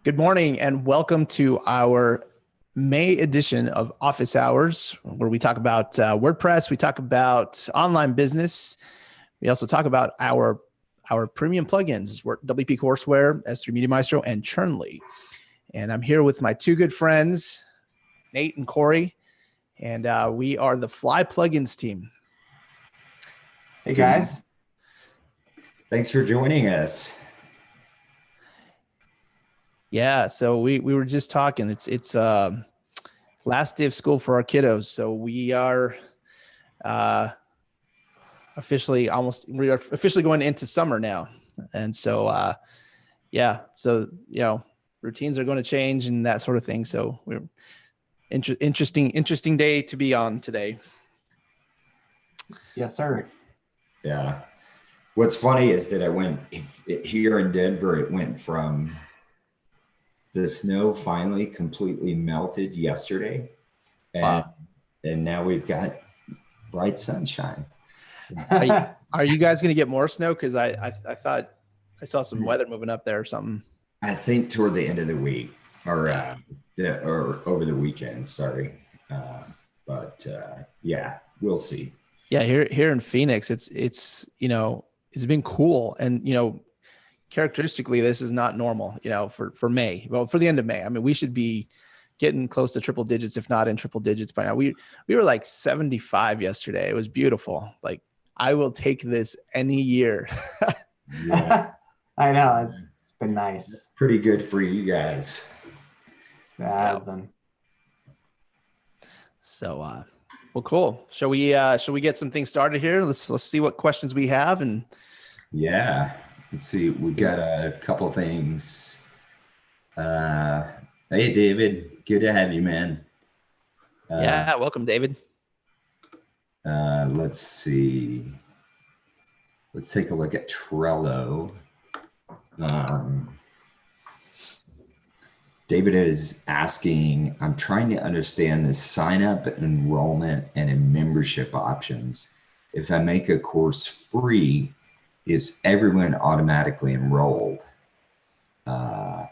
Good morning and welcome to our May edition of Office Hours, where we talk about WordPress, we talk about online business, we also talk about our premium plugins, WP Courseware, S3 Media Maestro, and Churnly. And I'm here with my two good friends, Nate and Corey, and we are the Fly Plugins team. Hey guys. Thanks for joining us. Yeah, so we were just talking. It's last day of school for our kiddos, so we are officially going into summer now, and so yeah, so routines are going to change and that sort of thing. So we're interesting day to be on today. Yes, sir. Yeah. What's funny is that here in Denver, it went from the snow finally completely melted yesterday. And now we've got bright sunshine. Are you guys going to get more snow? Because I thought I saw some weather moving up there or something. I think toward the end of the week or over the weekend, sorry. Yeah, we'll see. Yeah, here in Phoenix, it's been cool, and characteristically, this is not normal, for May. Well, for the end of May, I mean, we should be getting close to triple digits, if not in triple digits by now. We were like 75 yesterday. It was beautiful. Like, I will take this any year. Yeah. I know, it's been nice. That's pretty good for you guys. Yeah, it's been. So, well, cool. Shall we get some things started here? Let's see what questions we have. And yeah, let's see. We've got a couple things. Hey, David, good to have you, man. Yeah, welcome, David. Let's see. Let's take a look at Trello. David is asking, I'm trying to understand the sign up, enrollment, and membership options. If I make a course free, is everyone automatically enrolled? I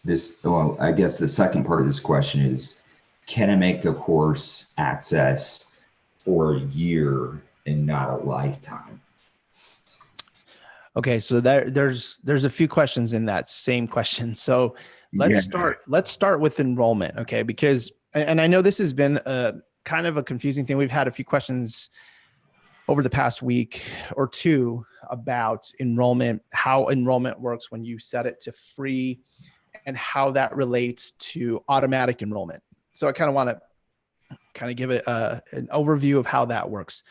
guess the second part of this question is, can I make the course access for a year and not a lifetime? Okay, so there's a few questions in that same question. So let's start with enrollment, okay? Because, and I know this has been a kind of a confusing thing. We've had a few questions over the past week or two about enrollment, how enrollment works when you set it to free, and how that relates to automatic enrollment. So I kind of want to give it an overview of how that works.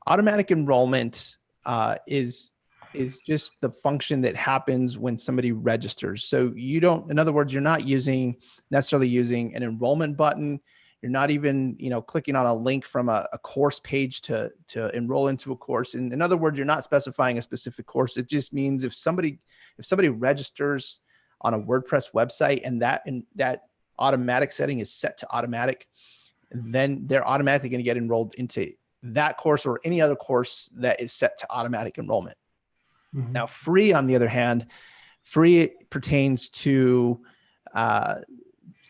Automatic enrollment is just the function that happens when somebody registers. So in other words, you're not necessarily using an enrollment button. You're not even, clicking on a link from a course page to enroll into a course. In other words, you're not specifying a specific course. It just means if somebody registers on a WordPress website and that automatic setting is set to automatic, then they're automatically going to get enrolled into that course or any other course that is set to automatic enrollment. Mm-hmm. Now, free, on the other hand, free pertains to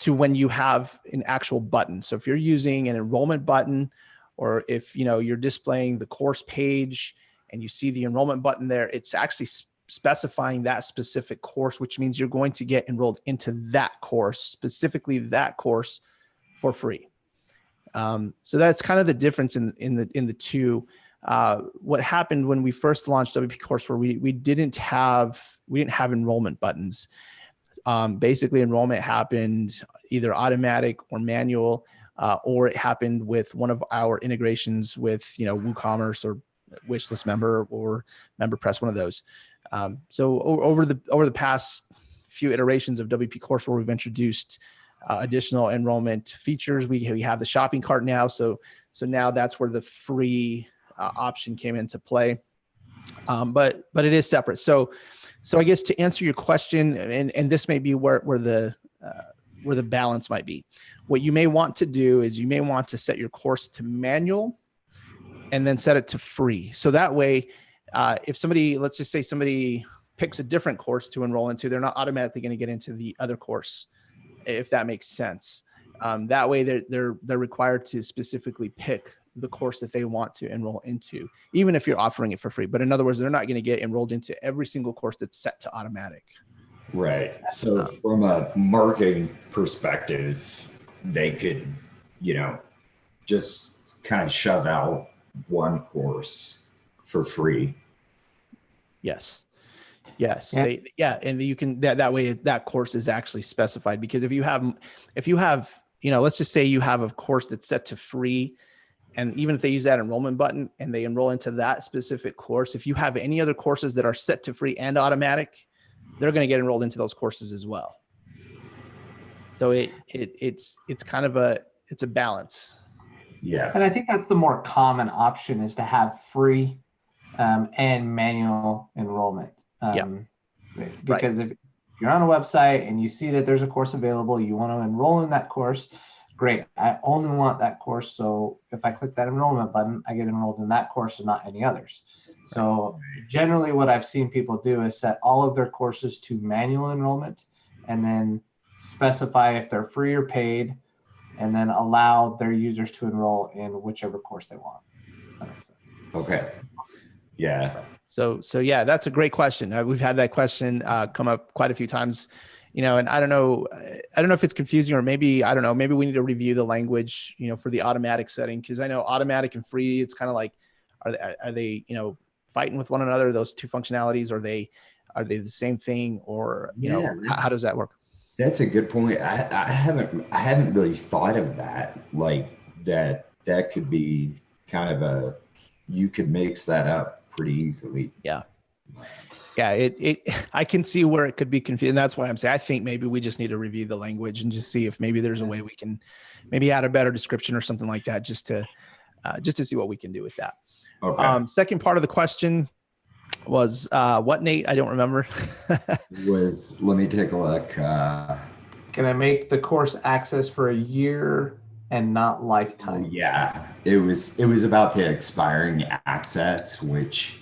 when you have an actual button. So if you're using an enrollment button, or if you're displaying the course page and you see the enrollment button there, it's actually specifying that specific course, which means you're going to get enrolled into that course, specifically that course, for free. So that's kind of the difference in the two. What happened when we first launched WP Courseware, we didn't have enrollment buttons. Basically, enrollment happened either automatic or manual, or it happened with one of our integrations with WooCommerce or Wishlist Member or MemberPress, one of those. So over the past few iterations of WP Courseware, we've introduced additional enrollment features. We have the shopping cart now, so now that's where the free option came into play, but it is separate. So I guess to answer your question, and this may be where the balance might be. What you may want to do is you may want to set your course to manual and then set it to free. So that way, if somebody, let's just say somebody picks a different course to enroll into, they're not automatically going to get into the other course, if that makes sense. That way they're required to specifically pick the course that they want to enroll into, even if you're offering it for free. But in other words, they're not going to get enrolled into every single course that's set to automatic. Right. So from a marketing perspective, they could, just kind of shove out one course for free. Yes. And you can, that way that course is actually specified, because if you have, let's just say you have a course that's set to free, and even if they use that enrollment button and they enroll into that specific course, if you have any other courses that are set to free and automatic, they're going to get enrolled into those courses as well. So it's kind of it's a balance. Yeah. And I think that's the more common option, is to have free and manual enrollment. Because if you're on a website and you see that there's a course available, you want to enroll in that course, great. I only want that course. So if I click that enrollment button, I get enrolled in that course and not any others. So generally what I've seen people do is set all of their courses to manual enrollment, and then specify if they're free or paid, and then allow their users to enroll in whichever course they want. That makes sense. Okay. Yeah. So yeah, that's a great question. We've had that question come up quite a few times, and I don't know if it's confusing, or maybe, I don't know, maybe we need to review the language, for the automatic setting. Cause I know automatic and free, it's kind of like, are they, fighting with one another, those two functionalities? Are they the same thing, or, how does that work? That's a good point. I haven't really thought of that. Like that could be kind of you could mix that up pretty easily. Yeah. I can see where it could be confusing. That's why I'm saying, I think maybe we just need to review the language and just see if maybe there's a way we can maybe add a better description or something like that, just to see what we can do with that. Okay. Second part of the question was what, Nate? I don't remember. Let me take a look. Can I make the course access for a year and not lifetime? Yeah, it was about the expiring access, which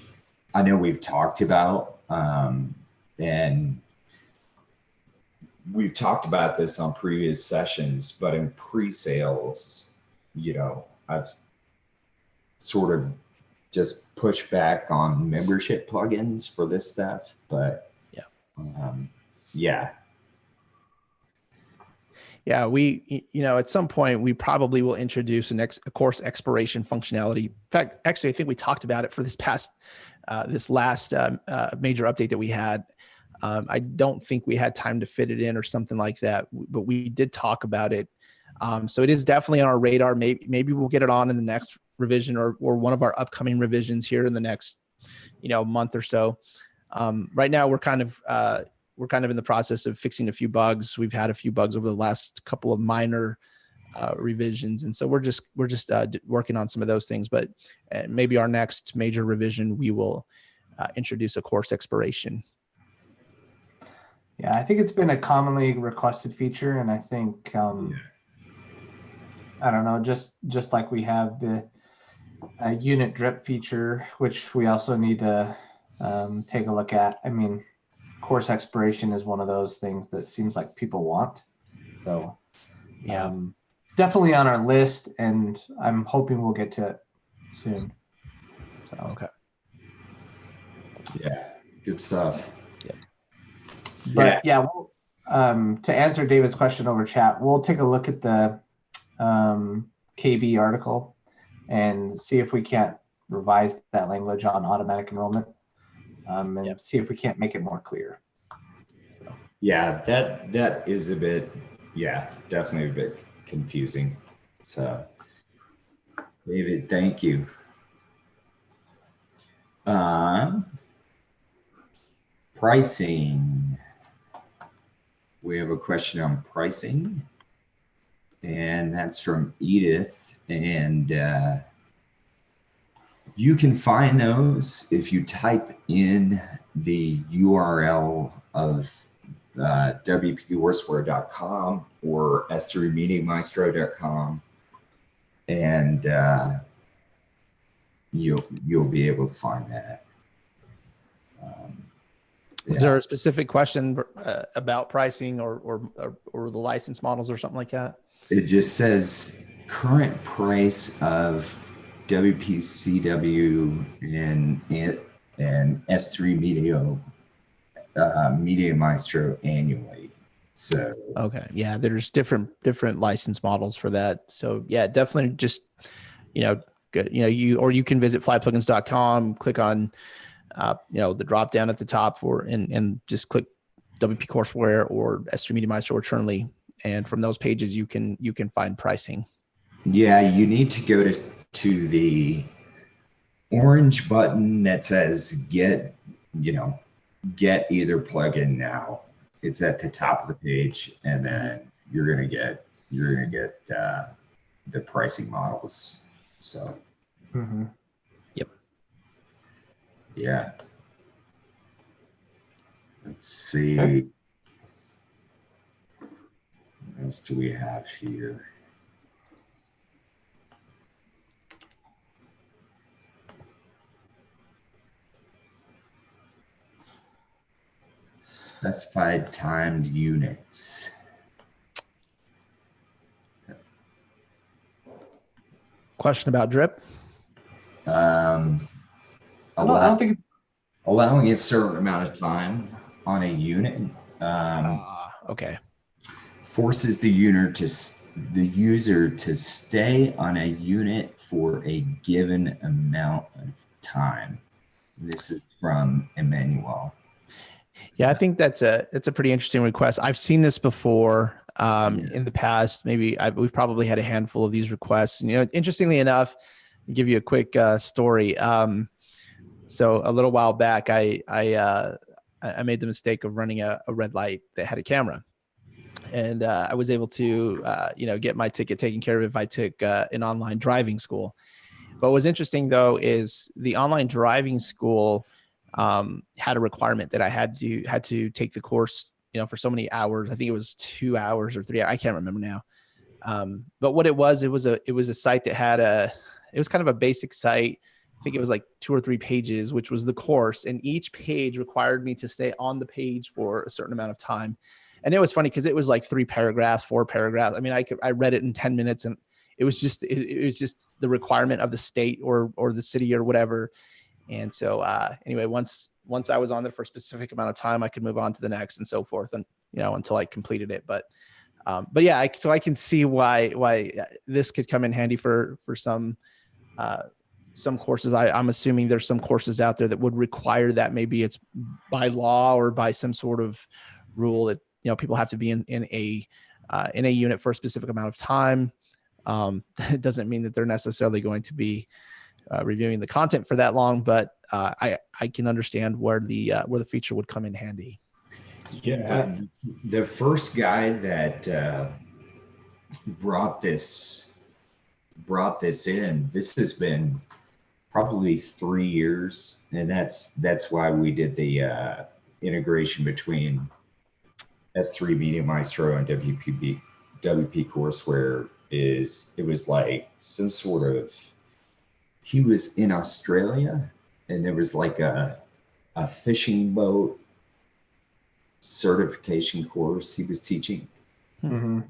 I know we've talked about, and we've talked about this on previous sessions, but in pre-sales, I've sort of just pushed back on membership plugins for this stuff, but Yeah, we, at some point we probably will introduce a course expiration functionality. In fact, actually, I think we talked about it for this last major update that we had. I don't think we had time to fit it in or something like that, but we did talk about it. So it is definitely on our radar. Maybe we'll get it on in the next revision, or one of our upcoming revisions here in the next, month or so. Right now we're kind of in the process of fixing a few bugs. We've had a few bugs over the last couple of minor revisions, and so we're just working on some of those things. But maybe our next major revision, we will introduce a course expiration. Yeah, I think it's been a commonly requested feature, and I think I don't know, just like we have the unit drip feature, which we also need to take a look at. I mean, course expiration is one of those things that seems like people want. So yeah, it's definitely on our list, and I'm hoping we'll get to it soon. So okay. Yeah, good stuff. Yeah. But we'll, to answer David's question over chat, we'll take a look at the KB article and see if we can't revise that language on automatic enrollment, and see if we can't make it more clear. So. Yeah, that is a bit, definitely a bit confusing. So, David, thank you. Pricing. We have a question on pricing, and that's from Edith. And you can find those if you type in the URL of wpcourseware.com or s3meetingmaestro.com, and you'll be able to find that. Is there a specific question about pricing or the license models or something like that? It just says current price of WPCW and S3 Media Maestro annually. So okay, yeah, there's different license models for that. So yeah, definitely just good. You can visit flyplugins.com, click on the drop down at the top and just click WP Courseware or S3 Media Maestro or Turnley, and from those pages you can find pricing. Yeah, you need to go to the orange button that says get either plugin now. It's at the top of the page, and then you're gonna get the pricing models. So Yep. Yeah. Let's see. Okay. What else do we have here? Specified timed units. Question about drip? I don't think allowing a certain amount of time on a unit okay. forces the user to stay on a unit for a given amount of time. This is from Emmanuel. Yeah, I think it's a pretty interesting request. I've seen this before in the past. We've probably had a handful of these requests. And, interestingly enough, to give you a quick story. So a little while back, I made the mistake of running a red light that had a camera, and I was able to get my ticket taken care of if I took an online driving school. But what was interesting though is the online driving school had a requirement that I had to take the course, for so many hours. I think it was 2 hours or 3 hours. I can't remember now. But what it was a site that it was kind of a basic site. I think it was like 2 or 3 pages, which was the course. And each page required me to stay on the page for a certain amount of time. And it was funny because it was like 3 paragraphs, 4 paragraphs. I mean, I read it in 10 minutes, and it was just the requirement of the state or the city or whatever. And so anyway, once I was on there for a specific amount of time, I could move on to the next and so forth, and until I completed it. But yeah, so I can see why this could come in handy for some courses. I'm assuming there's some courses out there that would require that. Maybe it's by law or by some sort of rule that people have to be in a unit for a specific amount of time. It doesn't mean that they're necessarily going to be reviewing the content for that long, but I can understand where the feature would come in handy. Yeah, the first guy that brought this in, this has been probably 3 years, and that's why we did the integration between S3 Media Maestro and WP Courseware. It was like some sort of, he was in Australia, and there was like a fishing boat certification course he was teaching. Mm-hmm.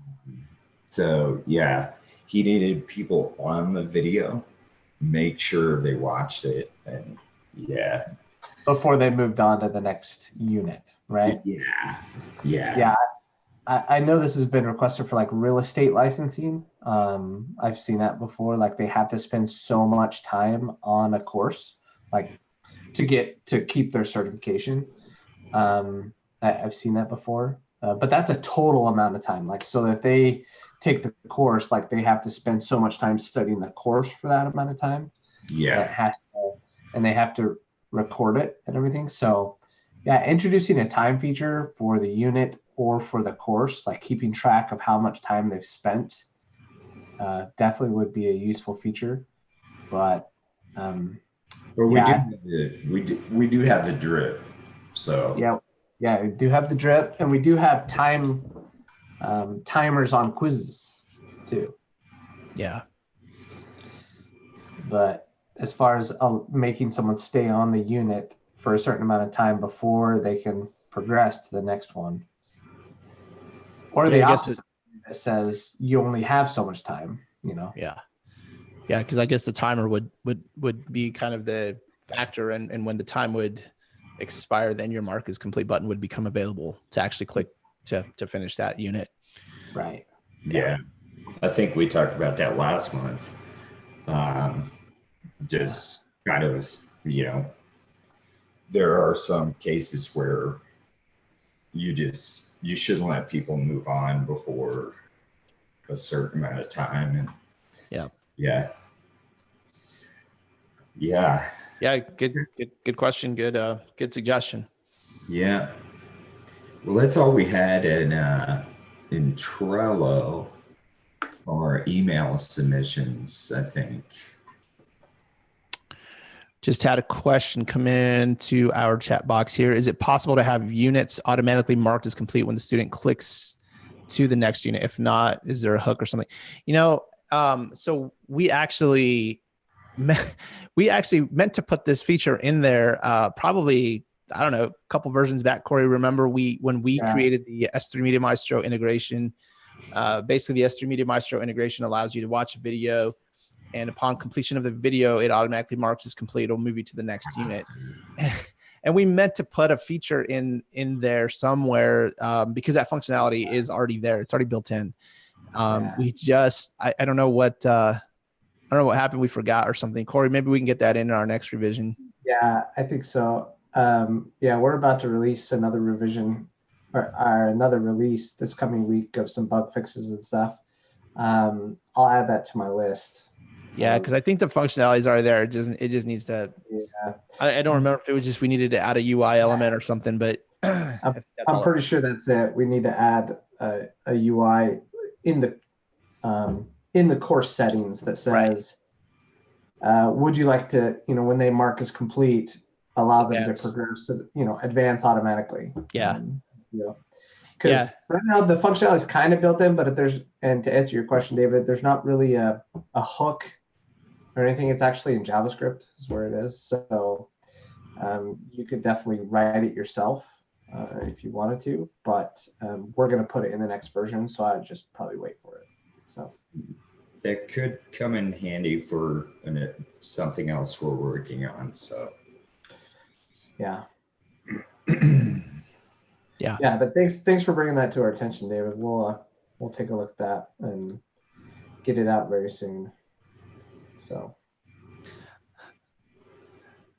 So yeah, he needed people on the video, make sure they watched it, and yeah. Before they moved on to the next unit, right? Yeah. I know this has been requested for like real estate licensing. I've seen that before. Like they have to spend so much time on a course, like to keep their certification. I've seen that before, but that's a total amount of time. Like, so if they take the course, like they have to spend so much time studying the course for that amount of time. Yeah. And they have to record it and everything. So yeah, introducing a time feature for the unit or for the course, like keeping track of how much time they've spent, definitely would be a useful feature. But we do have the drip. So yeah, we do have the drip, and we do have timers on quizzes too. Yeah. But as far as making someone stay on the unit for a certain amount of time before they can progress to the next one. Or the opposite that says you only have so much time, you know? Yeah. Yeah. Because I guess the timer would be kind of the factor, and when the time would expire, then your mark is complete button would become available to actually click to finish that unit. Right. Yeah. I think we talked about that last month. Just kind of, you know, there are some cases where you shouldn't let people move on before a certain amount of time. And yeah. Good question. Good suggestion. Yeah. Well, that's all we had in Trello or email submissions, I think. Just had a question come in to our chat box here. Is it possible to have units automatically marked as complete when the student clicks to the next unit? If not, is there a hook or something? You know, so we actually meant to put this feature in there probably, I don't know, a couple versions back. Corey, remember when we created the S3 Media Maestro integration, basically the S3 Media Maestro integration allows you to watch a video, and upon completion of the video, it automatically marks as complete. It'll move you to the next unit. And we meant to put a feature in there somewhere because that functionality is already there. It's already built in. We just, I don't know what happened. We forgot or something. Corey, maybe we can get that in our next revision. Yeah, I think so. We're about to release another revision or another release this coming week of some bug fixes and stuff. I'll add that to my list. Yeah, because I think the functionality is already there. It just needs to. Yeah. I don't remember if it was just we needed to add a UI element or something, but I'm pretty sure that's it. We need to add a UI in the course settings that says, would you like to, when they mark as complete, allow them to progress to, advance automatically. Yeah. Because right now the functionality is kind of built in, but and to answer your question, David, there's not really a hook or anything. It's actually in JavaScript is where it is. So you could definitely write it yourself if you wanted to, but we're going to put it in the next version. So I'd just probably wait for it. So that could come in handy for something else we're working on. So yeah. Yeah, but thanks for bringing that to our attention, David. We'll take a look at that and get it out very soon. So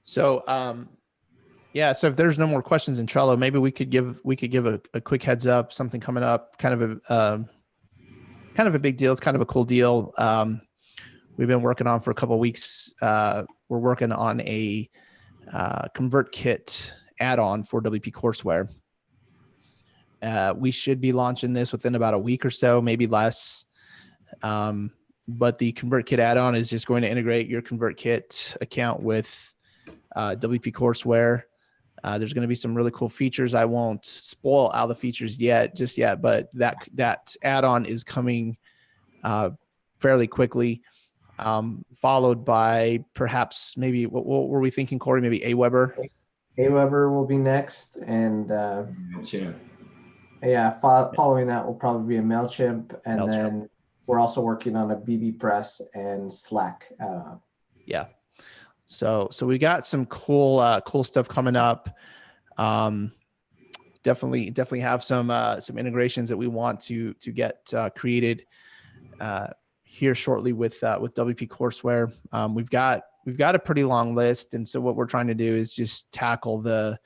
so if there's no more questions in Trello, maybe we could give a quick heads up, something coming up, kind of a big deal. It's kind of a cool deal. We've been working on for a couple of weeks. We're working on a ConvertKit add-on for WP Courseware. We should be launching this within about a week or so, maybe less. But the ConvertKit add-on is just going to integrate your ConvertKit account with WP Courseware. There's going to be some really cool features. I won't spoil all the features just yet, but that add-on is coming fairly quickly, followed by perhaps maybe what were we thinking, Corey? Maybe Aweber. Aweber will be next, and following that will probably be a MailChimp, and then we're also working on a BBPress and Slack add-on. Yeah. So we got some cool stuff coming up. Definitely have some integrations that we want to get created here shortly with WP Courseware. We've got a pretty long list, and so what we're trying to do is just tackle the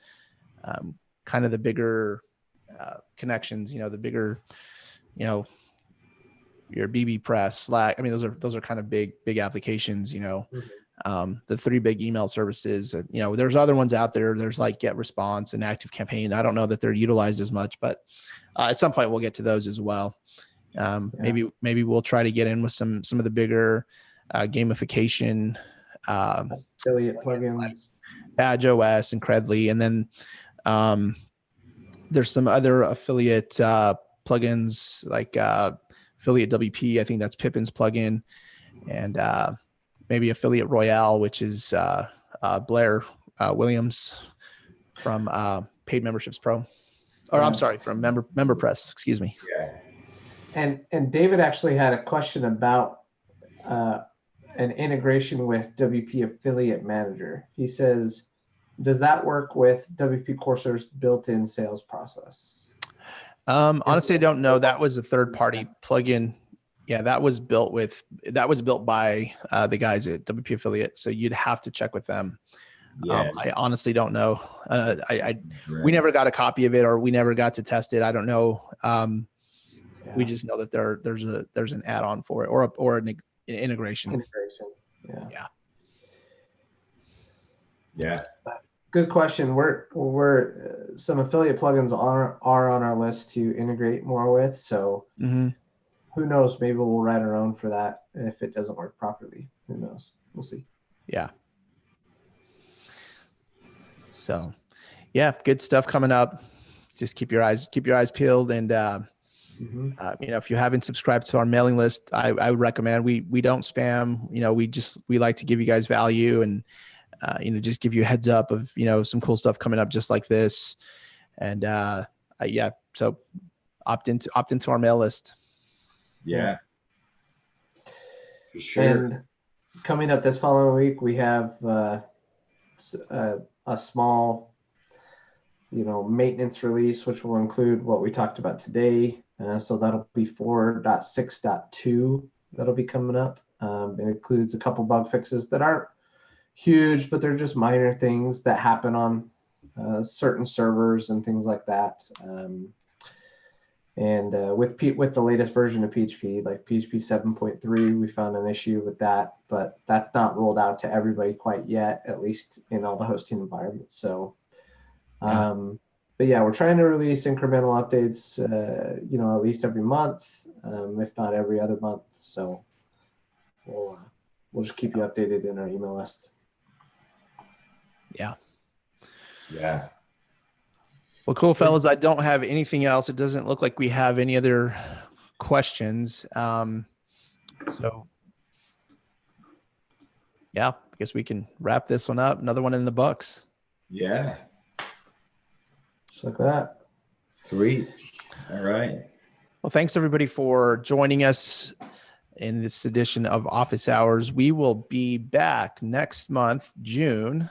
kind of the bigger connections. The bigger, your BBPress, Slack. I mean, those are kind of big applications. The three big email services. There's other ones out there. There's like GetResponse and ActiveCampaign. I don't know that they're utilized as much, but at some point we'll get to those as well. Maybe we'll try to get in with some of the bigger gamification affiliate plugins, BadgeOS and Credly, and then there's some other affiliate plugins like Affiliate WP. I think that's Pippin's plugin, and maybe Affiliate Royale, which is Blair Williams from Paid Memberships Pro, or I'm sorry, from MemberPress. Excuse me. Yeah. And David actually had a question about an integration with WP Affiliate Manager. He says, does that work with WP Courser's built-in sales process? Honestly, I don't know. That was a third-party plugin. Yeah, that was built by the guys at WP Affiliate. So you'd have to check with them. Yeah. I honestly don't know. Right. We never got a copy of it, or we never got to test it. I don't know. We just know that there's an add-on for it, or an integration. Yeah. Yeah. Good question. We're some affiliate plugins are on our list to integrate more with. So who knows? Maybe we'll write our own for that if it doesn't work properly. Who knows? We'll see. Yeah. So, yeah, good stuff coming up. Just keep your eyes peeled, and if you haven't subscribed to our mailing list, I would recommend. We don't spam. We like to give you guys value, and just give you a heads up of some cool stuff coming up just like this, and so opt into our mail list. Yeah. For sure. And coming up this following week, we have a small, maintenance release, which will include what we talked about today. So that'll be 4.6.2 that'll be coming up. It includes a couple bug fixes that aren't huge, but they're just minor things that happen on certain servers and things like that. With the latest version of PHP, like PHP 7.3, we found an issue with that, but that's not rolled out to everybody quite yet, at least in all the hosting environments. So, but yeah, we're trying to release incremental updates, at least every month, if not every other month. So we'll just keep you updated in our email list. Yeah. Yeah. Well, cool, fellas. I don't have anything else. It doesn't look like we have any other questions. So, yeah, I guess we can wrap this one up. Another one in the books. Yeah. Just like that. Sweet. All right. Well, thanks everybody for joining us in this edition of Office Hours. We will be back next month, June.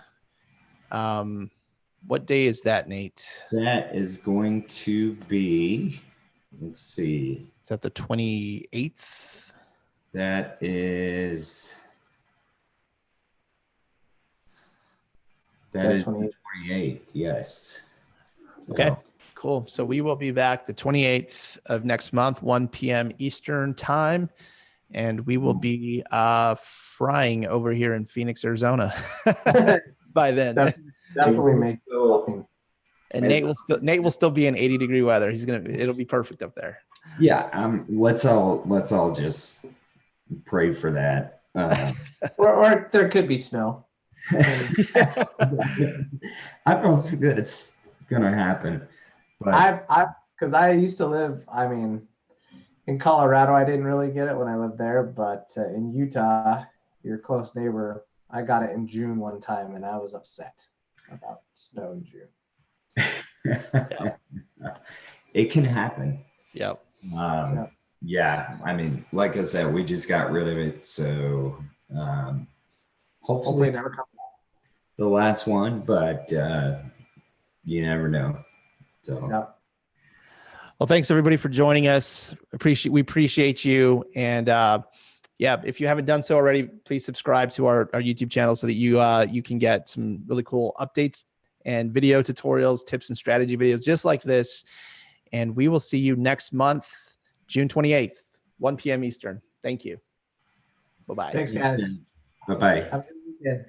What day is that, Nate? That is going to be, let's see. Is that the 28th? That is the 28th. Yes. Okay, cool. So we will be back the 28th of next month, 1 p.m. Eastern time. And we will be frying over here in Phoenix, Arizona by then. Definitely make it. And Nate will still be in 80-degree weather. It'll be perfect up there. Yeah. Let's all just pray for that. Or there could be snow. I don't think that's gonna happen. But because I used to live, in Colorado, I didn't really get it when I lived there, but in Utah, your close neighbor, I got it in June one time, and I was upset about snow in June. It can happen. Yep. Yeah. Like I said, we just got rid of it. So hopefully it never comes back. The last one, but you never know. So yeah. Well, thanks everybody for joining us. We appreciate you. And if you haven't done so already, please subscribe to our YouTube channel so that you can get some really cool updates and video tutorials, tips and strategy videos just like this. And we will see you next month, June 28th, 1 p.m. Eastern. Thank you. Bye-bye. Thanks, guys. Bye-bye. Have a good weekend.